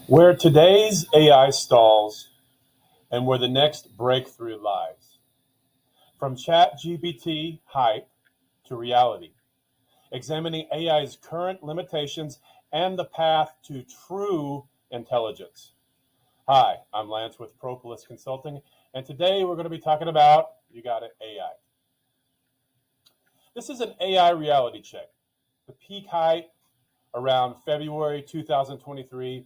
Where today's AI stalls and where the next breakthrough lies. From ChatGPT hype to reality, examining AI's current limitations and the path to true intelligence. Hi, I'm Lance with Propolis Consulting, and today we're going to be talking about, you got it, AI. This is an AI reality check. The peak height around February 2023.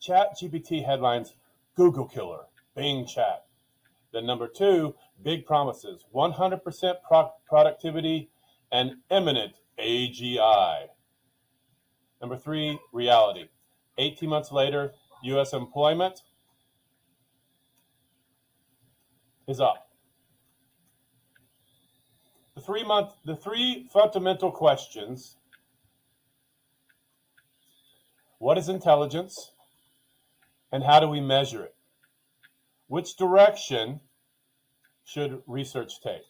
ChatGPT headlines, Google killer, Bing chat. Then number 2, big promises, 100% productivity and imminent AGI. Number 3, reality. 18 months later, U.S. employment is up. The three fundamental questions: what is intelligence, and how do we measure it? Which direction should research take?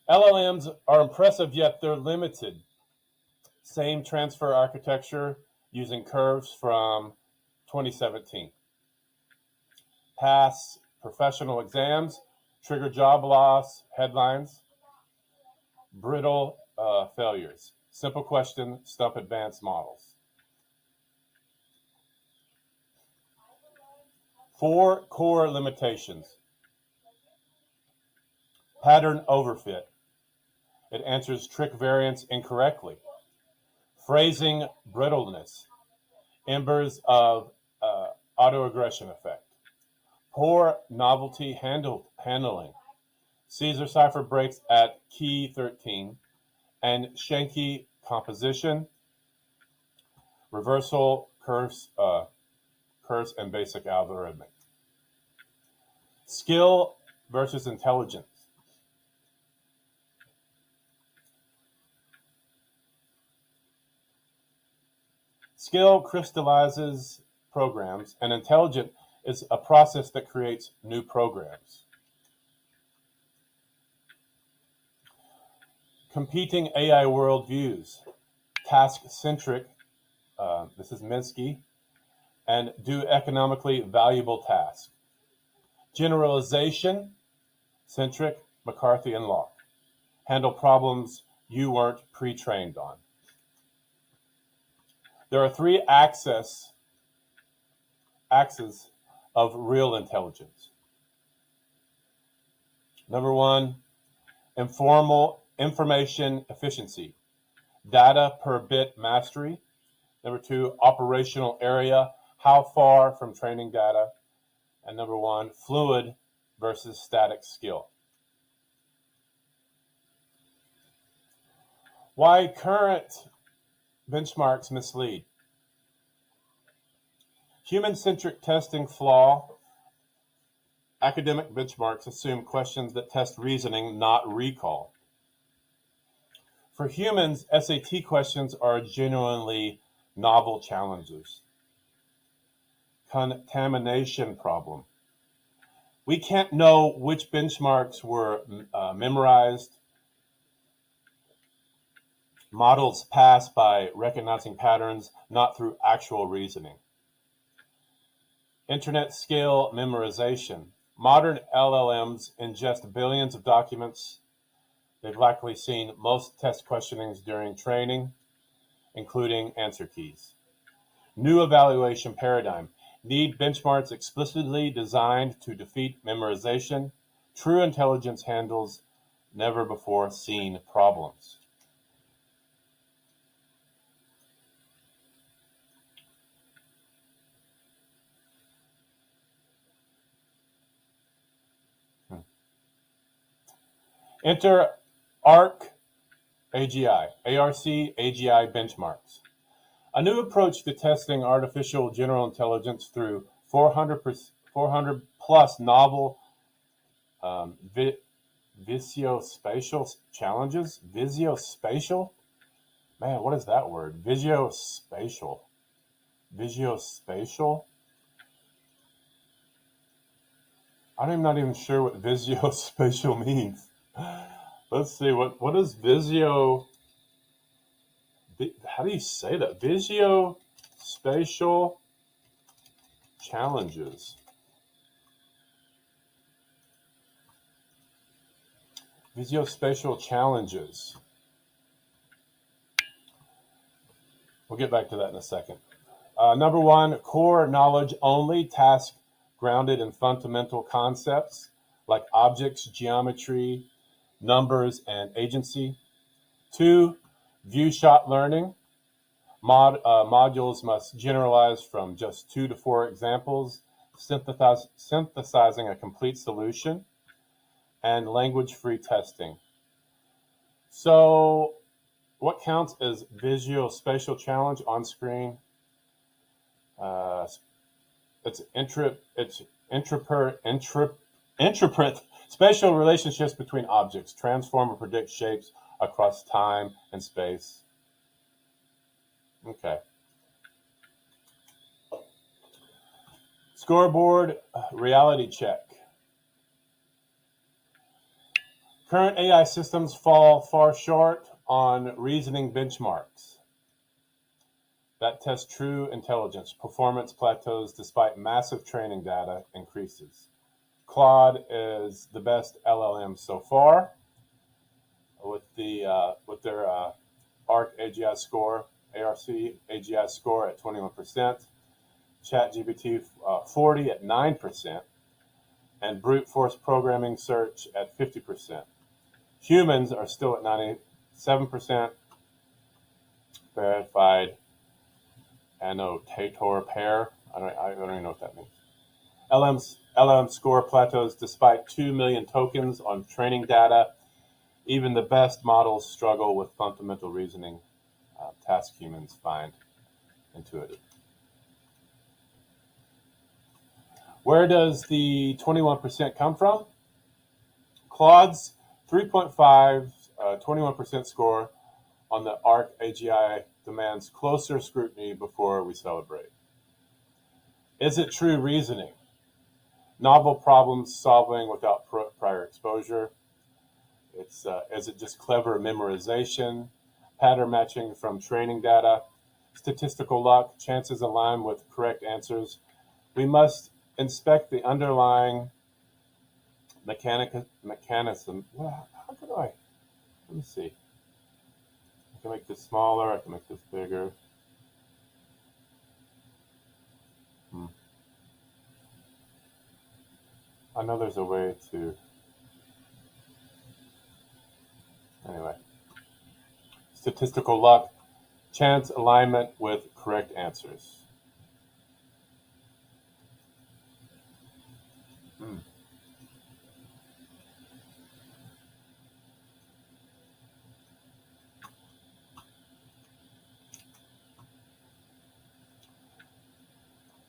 LLMs are impressive, yet they're limited. Same transfer architecture using curves from 2017. Pass professional exams, trigger job loss, headlines, brittle failures. Simple question, stump advanced models. 4 core limitations. Pattern overfit. It answers trick variants incorrectly. Phrasing brittleness. Embers of autoaggression effect. Poor novelty handling. Caesar cipher breaks at key 13. And Shanky composition. Reversal, curse, and basic algorithmic. Skill versus intelligence. Skill crystallizes programs, and intelligent is a process that creates new programs. Competing AI worldviews. Task-centric, this is Minsky, and do economically valuable tasks. Generalization-centric, McCarthy and Locke. Handle problems you weren't pre-trained on. There are 3 axes of real intelligence. Number 1, information efficiency, data per bit mastery. Number 2, operational area, how far from training data. And number 1, fluid versus static skill. Why current benchmarks mislead. Human-centric testing flaw. Academic benchmarks assume questions that test reasoning, not recall. For humans, SAT questions are genuinely novel challenges. Contamination problem. We can't know which benchmarks were memorized. Models pass by recognizing patterns, not through actual reasoning. Internet scale memorization. Modern LLMs ingest billions of documents. They've likely seen most test questionings during training, including answer keys. New evaluation paradigm. Need benchmarks explicitly designed to defeat memorization. True intelligence handles never before seen problems. Enter ARC AGI, benchmarks. A new approach to testing artificial general intelligence through 400 plus novel visuospatial challenges. Visuospatial? Man, what is that word? Visuospatial. Visuospatial? I'm not even sure what visuospatial means. Let's see, what is visuospatial? how do you say that? Visuospatial challenges. Visuospatial challenges. We'll get back to that in a second. Number one, core knowledge only, task grounded in fundamental concepts like objects, geometry, numbers, and agency. Two, view shot learning. Modules must generalize from just 2 to 4 examples, synthesizing a complete solution, and language-free testing. So what counts as visuospatial challenge on screen? It's interpret spatial relationships between objects, transform or predict shapes across time and space. Okay. Scoreboard reality check. Current AI systems fall far short on reasoning benchmarks that test true intelligence. Performance plateaus despite massive training data increases. Claude is the best LLM so far with their ARC AGI score, ARC AGI score at 21%, ChatGPT 40 at 9%, and brute force programming search at 50%. Humans are still at 97%. Verified annotator pair. I don't even know what that means. LLM score plateaus despite 2 million tokens on training data. Even the best models struggle with fundamental reasoning. Task humans find intuitive. Where does the 21% come from? Claude's 3.5, 21% score on the ARC AGI demands closer scrutiny before we celebrate. Is it true reasoning? Novel problem solving without prior exposure? Is it just clever memorization? Pattern matching from training data? Statistical luck? Chances align with correct answers? We must inspect the underlying mechanism. Well, how could I? Let me see. I can make this smaller. I can make this bigger. I know there's a way to. Anyway. Statistical luck. Chance alignment with correct answers.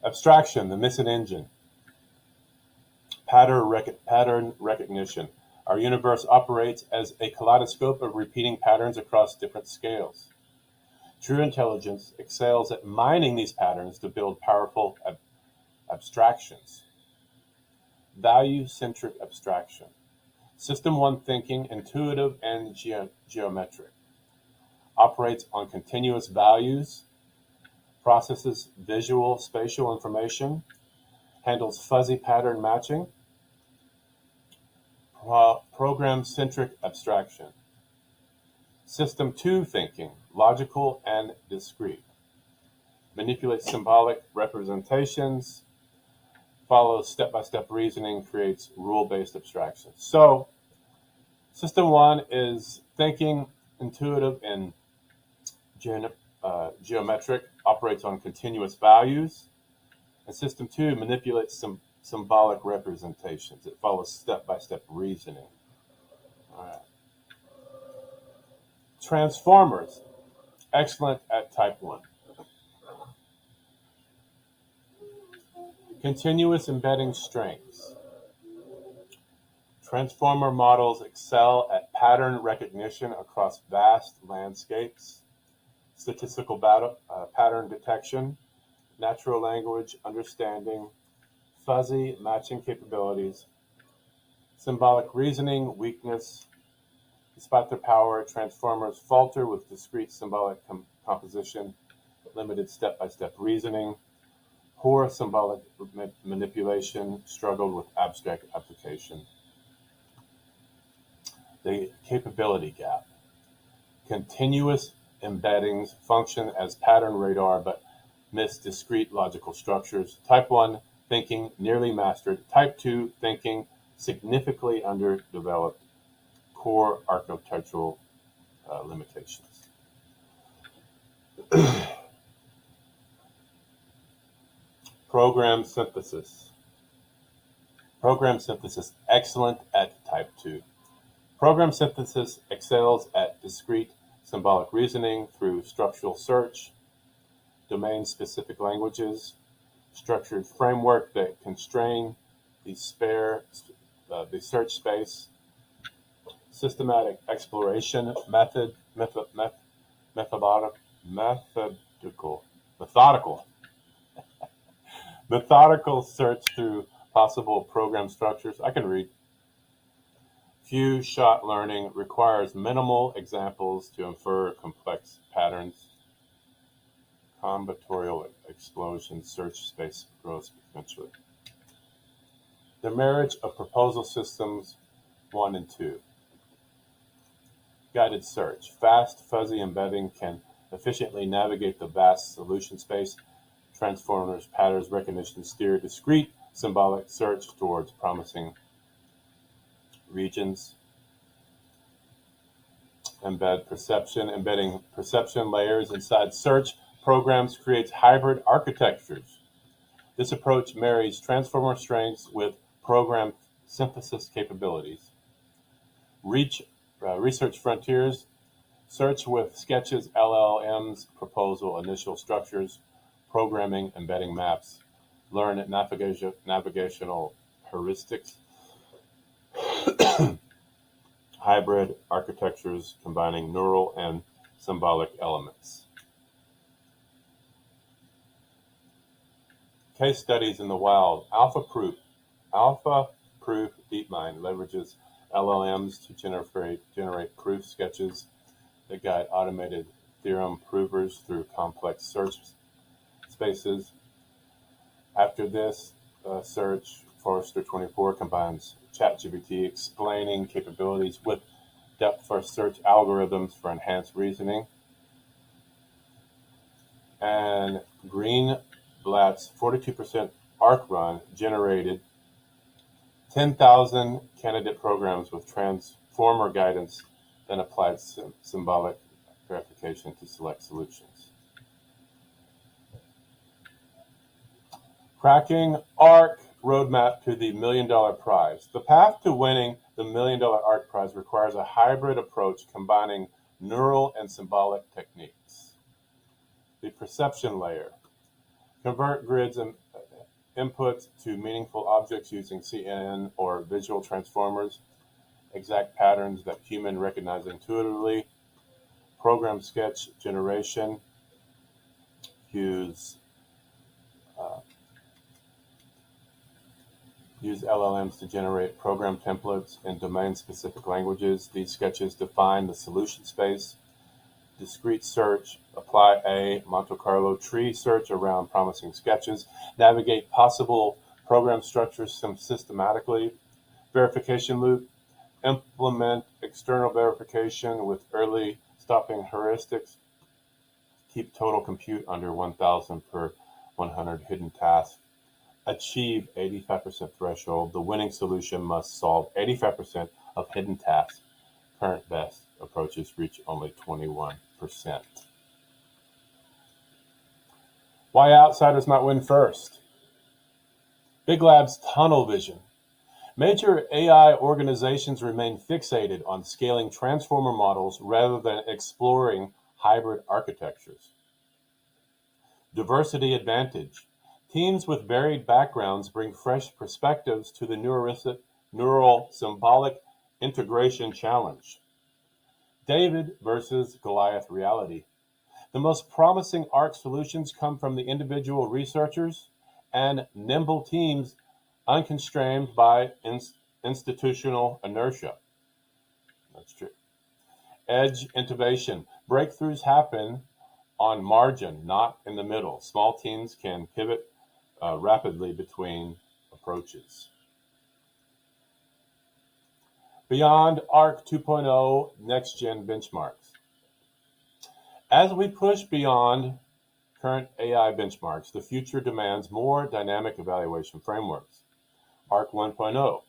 Abstraction, the missing engine. Pattern recognition. Our universe operates as a kaleidoscope of repeating patterns across different scales. True intelligence excels at mining these patterns to build powerful abstractions. Value-centric abstraction. System 1 thinking, intuitive and geometric. Operates on continuous values, processes visual spatial information, handles fuzzy pattern matching, program-centric abstraction. System 2 thinking, logical and discrete. Manipulates symbolic representations, follows step-by-step reasoning, creates rule-based abstractions. So, System 1 is thinking, intuitive, and geometric, operates on continuous values. And System 2 manipulates some symbolic representations. It follows step-by-step reasoning. All right. Transformers, excellent at type 1. Continuous embedding strengths. Transformer models excel at pattern recognition across vast landscapes, statistical pattern detection, natural language understanding, fuzzy matching capabilities, symbolic reasoning weakness. Despite their power, transformers falter with discrete symbolic composition, limited step-by-step reasoning, poor symbolic manipulation, struggled with abstract application. The capability gap. Continuous embeddings function as pattern radar but miss discrete logical structures. Type 1 thinking nearly mastered. Type 2 thinking significantly underdeveloped. Core architectural limitations. Program synthesis. Program synthesis excellent at type 2. Program synthesis excels at discrete symbolic reasoning through structural search, domain-specific languages, structured framework that constrain the search space, systematic exploration methodical search through possible program structures. I can read. Few-shot learning requires minimal examples to infer complex patterns. Combinatorial explosion search space grows exponentially. The marriage of proposal systems 1 and 2. Guided search. Fast, fuzzy embedding can efficiently navigate the vast solution space. Transformers, patterns recognition steer discrete symbolic search towards promising regions. Embed perception. Embedding perception layers inside search programs creates hybrid architectures. This approach marries transformer strengths with program synthesis capabilities. Research frontiers. Search with sketches, LLMs, proposal, initial structures, programming, embedding maps. Learn navigational heuristics. Hybrid architectures combining neural and symbolic elements. Case studies in the wild. AlphaProof DeepMind leverages LLMs to generate proof sketches that guide automated theorem provers through complex search spaces. After this search, Forrester 24 combines ChatGPT explaining capabilities with depth-first search algorithms for enhanced reasoning. And Greenblatt's 42% ARC run generated 10,000 candidate programs with transformer guidance, then applied symbolic verification to select solutions. Cracking ARC roadmap to the $1 million prize. The path to winning the $1 million ARC prize requires a hybrid approach combining neural and symbolic techniques. The perception layer. Convert grids and inputs to meaningful objects using CNN or visual transformers, exact patterns that human recognize intuitively. Program sketch generation. Use LLMs to generate program templates in domain-specific languages. These sketches define the solution space. Discrete search, apply a Monte Carlo tree search around promising sketches. Navigate possible program structures systematically. Verification loop, implement external verification with early stopping heuristics. Keep total compute under 1,000 per 100 hidden tasks. Achieve 85% threshold. The winning solution must solve 85% of hidden tasks. Current best approaches reach only 21%. Why outsiders might win first. Big Lab's tunnel vision. Major AI organizations remain fixated on scaling transformer models rather than exploring hybrid architectures. Diversity advantage. Teams with varied backgrounds bring fresh perspectives to the neural symbolic integration challenge. David versus Goliath reality. The most promising ARC solutions come from the individual researchers and nimble teams unconstrained by institutional inertia. That's true. Edge intubation. Breakthroughs happen on margin, not in the middle. Small teams can pivot rapidly between approaches. Beyond ARC 2.0 next-gen benchmarks. As we push beyond current AI benchmarks, the future demands more dynamic evaluation frameworks. ARC 1.0,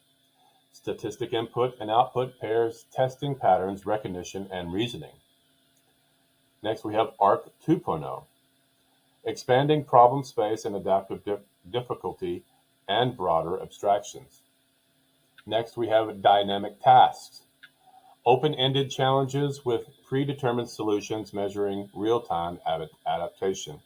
statistic input and output pairs testing patterns, recognition, and reasoning. Next, we have ARC 2.0, expanding problem space and adaptive difficulty and broader abstractions. Next, we have dynamic tasks, open-ended challenges with predetermined solutions measuring real-time adaptation.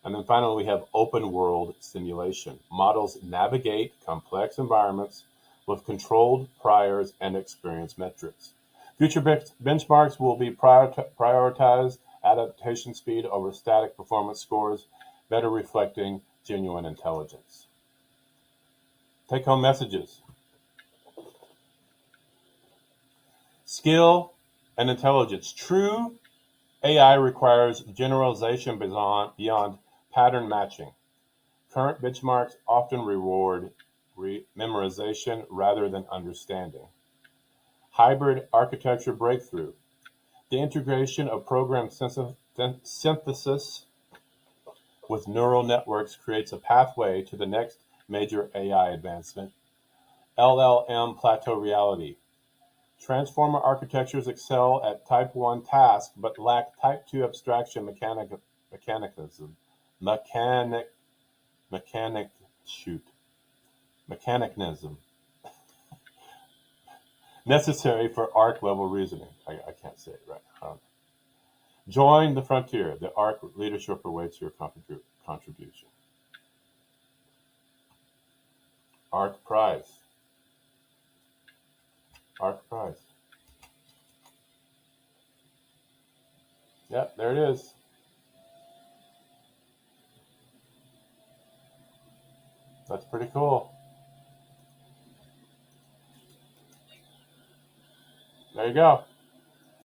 And then finally, we have open world simulation. Models navigate complex environments with controlled priors and experience metrics. Future benchmarks will be prioritize adaptation speed over static performance scores, better reflecting genuine intelligence. Take-home messages. Skill and intelligence. True AI requires generalization beyond pattern matching. Current benchmarks often reward memorization rather than understanding. Hybrid architecture breakthrough. The integration of program synthesis with neural networks creates a pathway to the next major AI advancement. LLM plateau reality. Transformer architectures excel at type 1 tasks but lack type 2 abstraction mechanism necessary for ARC level reasoning. I can't say it right. Join the frontier. The ARC leadership awaits your contribution. ARC Prize. ARC Prize. Yep, there it is. That's pretty cool. There you go.